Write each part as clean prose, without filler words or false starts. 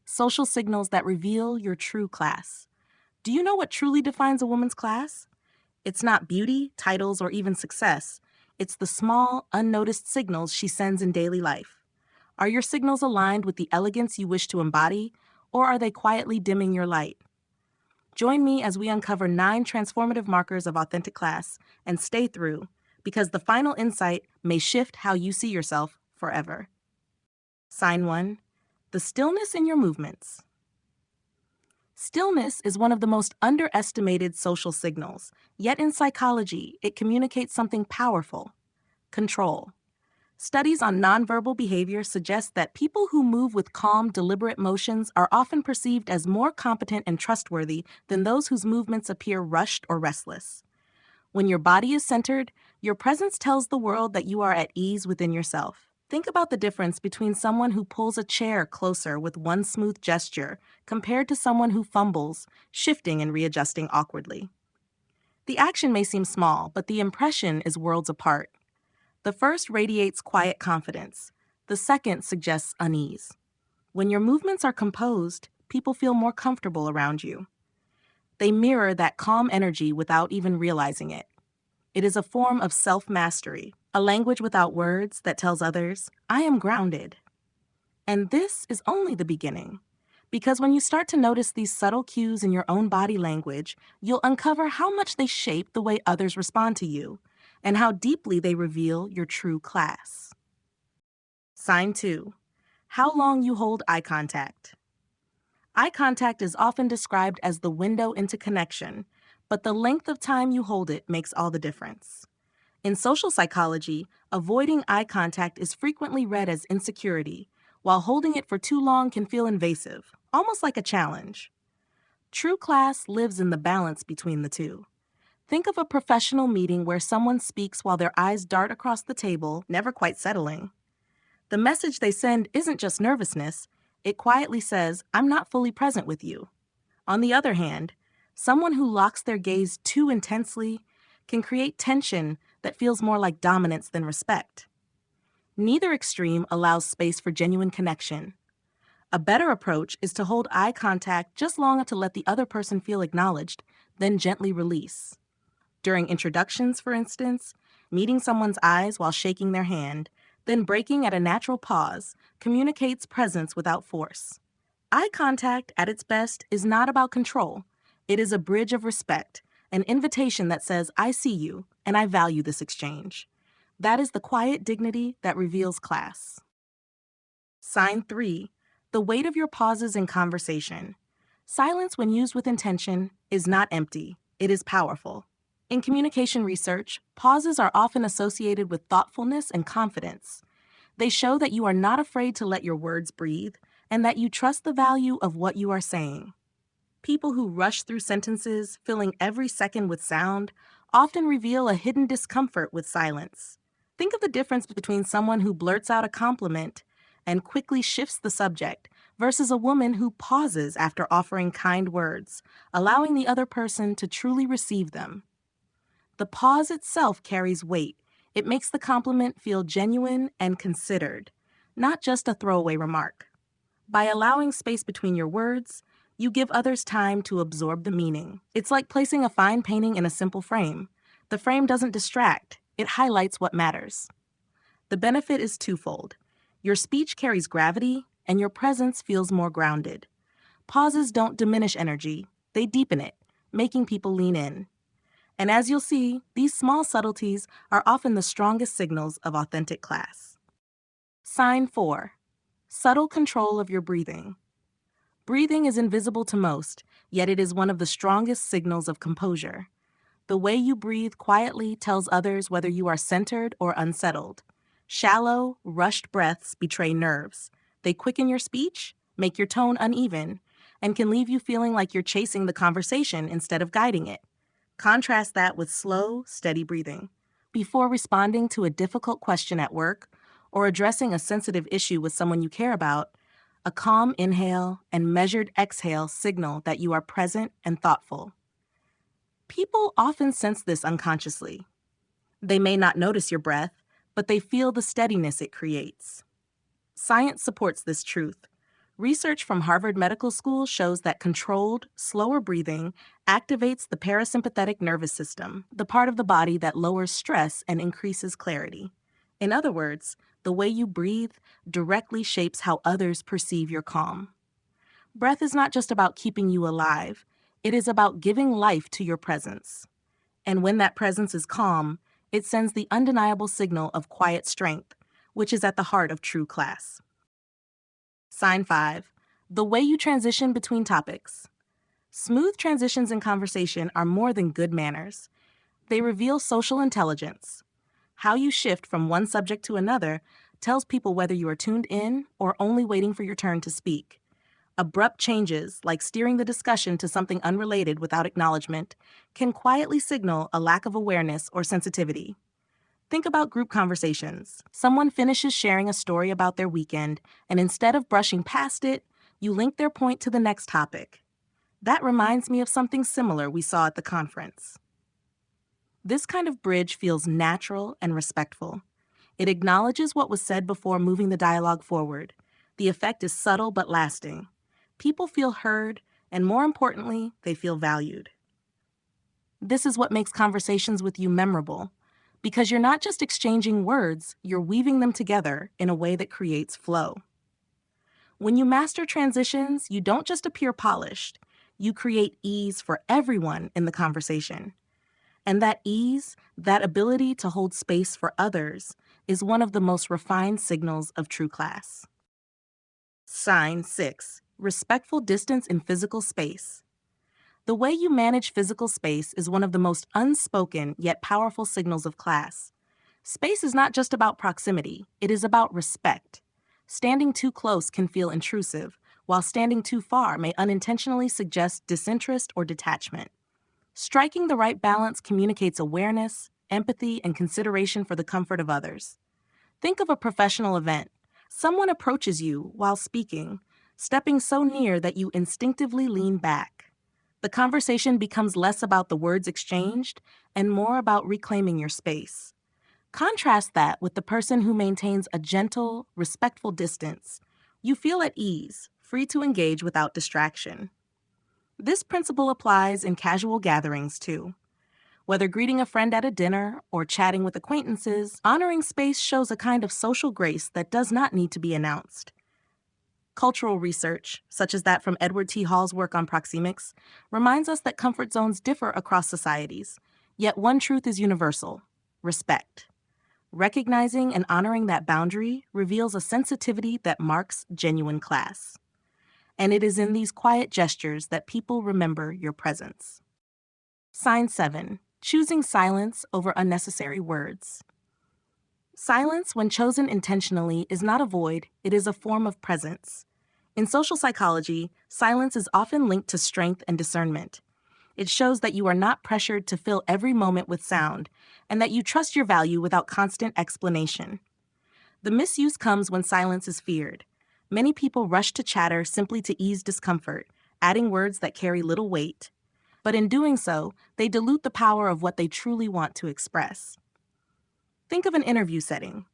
Social signals that reveal your true class. Do you know what truly defines a woman's class? It's not beauty, titles, or even success. It's the small, unnoticed signals she sends in daily life. Are your signals aligned with the elegance you wish to embody, or are they quietly dimming your light? Join me as we uncover 9 transformative markers of authentic class and stay through, because the final insight may shift how you see yourself forever. Sign 1. The stillness in your movements. Stillness is one of the most underestimated social signals, yet in psychology, it communicates something powerful: control. Studies on nonverbal behavior suggest that people who move with calm, deliberate motions are often perceived as more competent and trustworthy than those whose movements appear rushed or restless. When your body is centered, your presence tells the world that you are at ease within yourself. Think about the difference between someone who pulls a chair closer with one smooth gesture compared to someone who fumbles, shifting and readjusting awkwardly. The action may seem small, but the impression is worlds apart. The first radiates quiet confidence. The second suggests unease. When your movements are composed, people feel more comfortable around you. They mirror that calm energy without even realizing it. It is a form of self-mastery, a language without words that tells others, I am grounded. And this is only the beginning. Because when you start to notice these subtle cues in your own body language, you'll uncover how much they shape the way others respond to you, and how deeply they reveal your true class. Sign 2. How long you hold eye contact. Eye contact is often described as the window into connection, but the length of time you hold it makes all the difference. In social psychology, avoiding eye contact is frequently read as insecurity, while holding it for too long can feel invasive, almost like a challenge. True class lives in the balance between the two. Think of a professional meeting where someone speaks while their eyes dart across the table, never quite settling. The message they send isn't just nervousness, it quietly says, I'm not fully present with you. On the other hand, someone who locks their gaze too intensely can create tension that feels more like dominance than respect. Neither extreme allows space for genuine connection. A better approach is to hold eye contact just long enough to let the other person feel acknowledged, then gently release. During introductions, for instance, meeting someone's eyes while shaking their hand, then breaking at a natural pause, communicates presence without force. Eye contact, at its best, is not about control. It is a bridge of respect, an invitation that says, I see you, and I value this exchange. That is the quiet dignity that reveals class. Sign 3. The weight of your pauses in conversation. Silence, when used with intention, is not empty. It is powerful. In communication research, pauses are often associated with thoughtfulness and confidence. They show that you are not afraid to let your words breathe, and that you trust the value of what you are saying. People who rush through sentences, filling every second with sound, often reveal a hidden discomfort with silence. Think of the difference between someone who blurts out a compliment and quickly shifts the subject versus a woman who pauses after offering kind words, allowing the other person to truly receive them. The pause itself carries weight. It makes the compliment feel genuine and considered, not just a throwaway remark. By allowing space between your words, you give others time to absorb the meaning. It's like placing a fine painting in a simple frame. The frame doesn't distract, it highlights what matters. The benefit is twofold. Your speech carries gravity, and your presence feels more grounded. Pauses don't diminish energy, they deepen it, making people lean in. And as you'll see, these small subtleties are often the strongest signals of authentic class. Sign 4. Subtle control of your breathing. Breathing is invisible to most, yet it is one of the strongest signals of composure. The way you breathe quietly tells others whether you are centered or unsettled. Shallow, rushed breaths betray nerves. They quicken your speech, make your tone uneven, and can leave you feeling like you're chasing the conversation instead of guiding it. Contrast that with slow, steady breathing. Before responding to a difficult question at work or addressing a sensitive issue with someone you care about, a calm inhale and measured exhale signal that you are present and thoughtful. People often sense this unconsciously. They may not notice your breath, but they feel the steadiness it creates. Science supports this truth. Research from Harvard Medical School shows that controlled, slower breathing activates the parasympathetic nervous system, the part of the body that lowers stress and increases clarity. In other words, the way you breathe directly shapes how others perceive your calm. Breath is not just about keeping you alive, it is about giving life to your presence. And when that presence is calm, it sends the undeniable signal of quiet strength, which is at the heart of true class. Sign 5. The way you transition between topics. Smooth transitions in conversation are more than good manners. They reveal social intelligence. How you shift from one subject to another tells people whether you are tuned in or only waiting for your turn to speak. Abrupt changes, like steering the discussion to something unrelated without acknowledgement, can quietly signal a lack of awareness or sensitivity. Think about group conversations. Someone finishes sharing a story about their weekend, and instead of brushing past it, you link their point to the next topic. That reminds me of something similar we saw at the conference. This kind of bridge feels natural and respectful. It acknowledges what was said before moving the dialogue forward. The effect is subtle but lasting. People feel heard, and more importantly, they feel valued. This is what makes conversations with you memorable, because you're not just exchanging words, you're weaving them together in a way that creates flow. When you master transitions, you don't just appear polished, you create ease for everyone in the conversation. And that ease, that ability to hold space for others, is one of the most refined signals of true class. Sign 6. Respectful distance in physical space. The way you manage physical space is one of the most unspoken yet powerful signals of class. Space is not just about proximity, it is about respect. Standing too close can feel intrusive, while standing too far may unintentionally suggest disinterest or detachment. Striking the right balance communicates awareness, empathy, and consideration for the comfort of others. Think of a professional event. Someone approaches you while speaking, stepping so near that you instinctively lean back. The conversation becomes less about the words exchanged and more about reclaiming your space. Contrast that with the person who maintains a gentle, respectful distance. You feel at ease, free to engage without distraction. This principle applies in casual gatherings, too. Whether greeting a friend at a dinner or chatting with acquaintances, honoring space shows a kind of social grace that does not need to be announced. Cultural research, such as that from Edward T. Hall's work on proxemics, reminds us that comfort zones differ across societies, yet one truth is universal: respect. Recognizing and honoring that boundary reveals a sensitivity that marks genuine class. And it is in these quiet gestures that people remember your presence. Sign 7. Choosing silence over unnecessary words. Silence, when chosen intentionally, is not a void, it is a form of presence. In social psychology, silence is often linked to strength and discernment. It shows that you are not pressured to fill every moment with sound, and that you trust your value without constant explanation. The misuse comes when silence is feared. Many people rush to chatter simply to ease discomfort, adding words that carry little weight. But in doing so, they dilute the power of what they truly want to express. Think of an interview setting.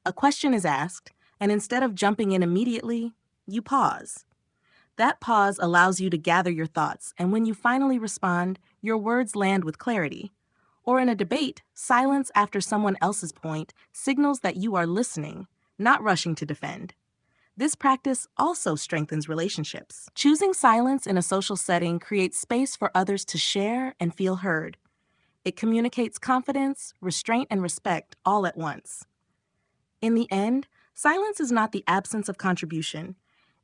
A question is asked, and instead of jumping in immediately, you pause. That pause allows you to gather your thoughts, and when you finally respond, your words land with clarity. Or in a debate, silence after someone else's point signals that you are listening, not rushing to defend. This practice also strengthens relationships. Choosing silence in a social setting creates space for others to share and feel heard. It communicates confidence, restraint, and respect all at once. In the end, silence is not the absence of contribution.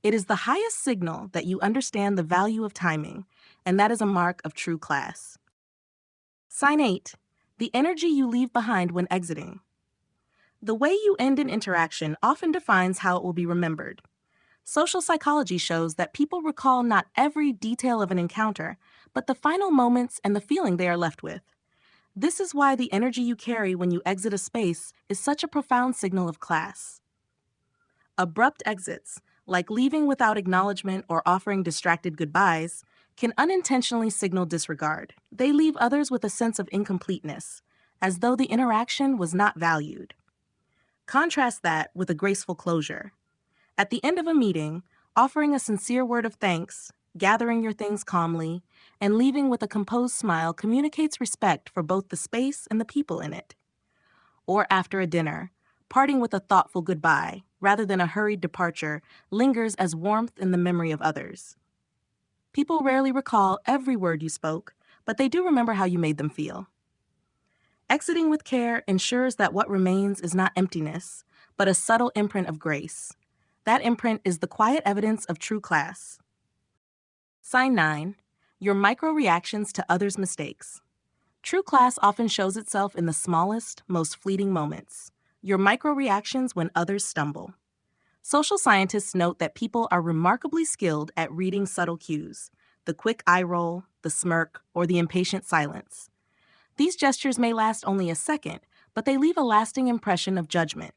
It is the highest signal that you understand the value of timing, and that is a mark of true class. Sign 8. The energy you leave behind when exiting. The way you end an interaction often defines how it will be remembered. Social psychology shows that people recall not every detail of an encounter, but the final moments and the feeling they are left with. This is why the energy you carry when you exit a space is such a profound signal of class. Abrupt exits, like leaving without acknowledgement or offering distracted goodbyes, can unintentionally signal disregard. They leave others with a sense of incompleteness, as though the interaction was not valued. Contrast that with a graceful closure. At the end of a meeting, Offering a sincere word of thanks, gathering your things calmly, and leaving with a composed smile communicates respect for both the space and the people in it. Or after a dinner, parting with a thoughtful goodbye, rather than a hurried departure, lingers as warmth in the memory of others. People rarely recall every word you spoke, but they do remember how you made them feel. Exiting with care ensures that what remains is not emptiness, but a subtle imprint of grace. That imprint is the quiet evidence of true class. Sign 9. Your micro-reactions to others' mistakes. True class often shows itself in the smallest, most fleeting moments. Your micro-reactions when others stumble. Social scientists note that people are remarkably skilled at reading subtle cues, the quick eye roll, the smirk, or the impatient silence. These gestures may last only a second, but they leave a lasting impression of judgment.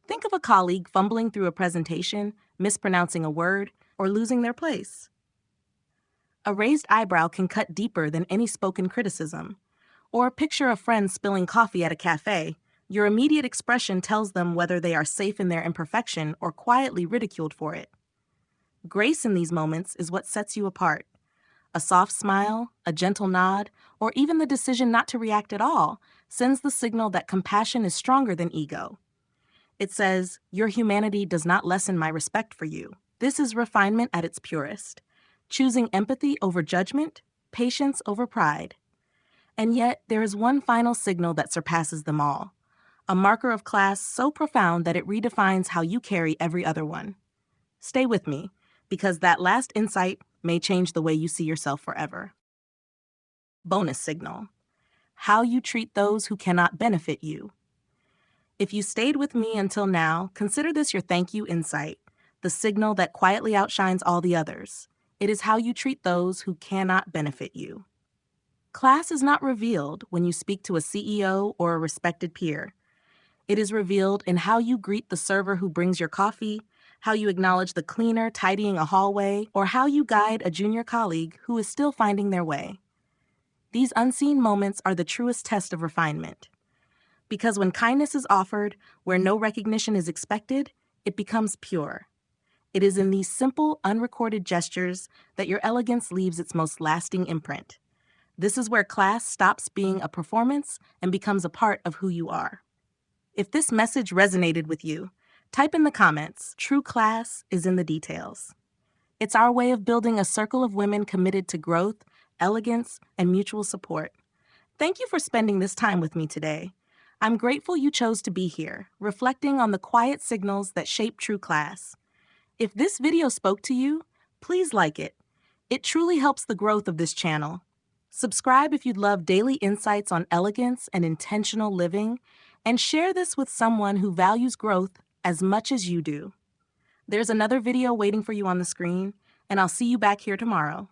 Think of a colleague fumbling through a presentation, mispronouncing a word, or losing their place. A raised eyebrow can cut deeper than any spoken criticism. Or picture a friend spilling coffee at a cafe. Your immediate expression tells them whether they are safe in their imperfection or quietly ridiculed for it. Grace in these moments is what sets you apart. A soft smile, a gentle nod, or even the decision not to react at all sends the signal that compassion is stronger than ego. It says, your humanity does not lessen my respect for you. This is refinement at its purest, choosing empathy over judgment, patience over pride. And yet, there is one final signal that surpasses them all, a marker of class so profound that it redefines how you carry every other one. Stay with me, because that last insight may change the way you see yourself forever. Bonus signal: how you treat those who cannot benefit you. If you stayed with me until now, consider this your thank you insight, the signal that quietly outshines all the others. It is how you treat those who cannot benefit you. Class is not revealed when you speak to a CEO or a respected peer. It is revealed in how you greet the server who brings your coffee, how you acknowledge the cleaner tidying a hallway, or how you guide a junior colleague who is still finding their way. These unseen moments are the truest test of refinement. Because when kindness is offered where no recognition is expected, it becomes pure. It is in these simple, unrecorded gestures that your elegance leaves its most lasting imprint. This is where class stops being a performance and becomes a part of who you are. If this message resonated with you, type in the comments, "True class is in the details." It's our way of building a circle of women committed to growth, elegance, and mutual support. Thank you for spending this time with me today. I'm grateful you chose to be here, reflecting on the quiet signals that shape true class. If this video spoke to you, please like it. It truly helps the growth of this channel. Subscribe if you'd love daily insights on elegance and intentional living, and share this with someone who values growth as much as you do. There's another video waiting for you on the screen, and I'll see you back here tomorrow.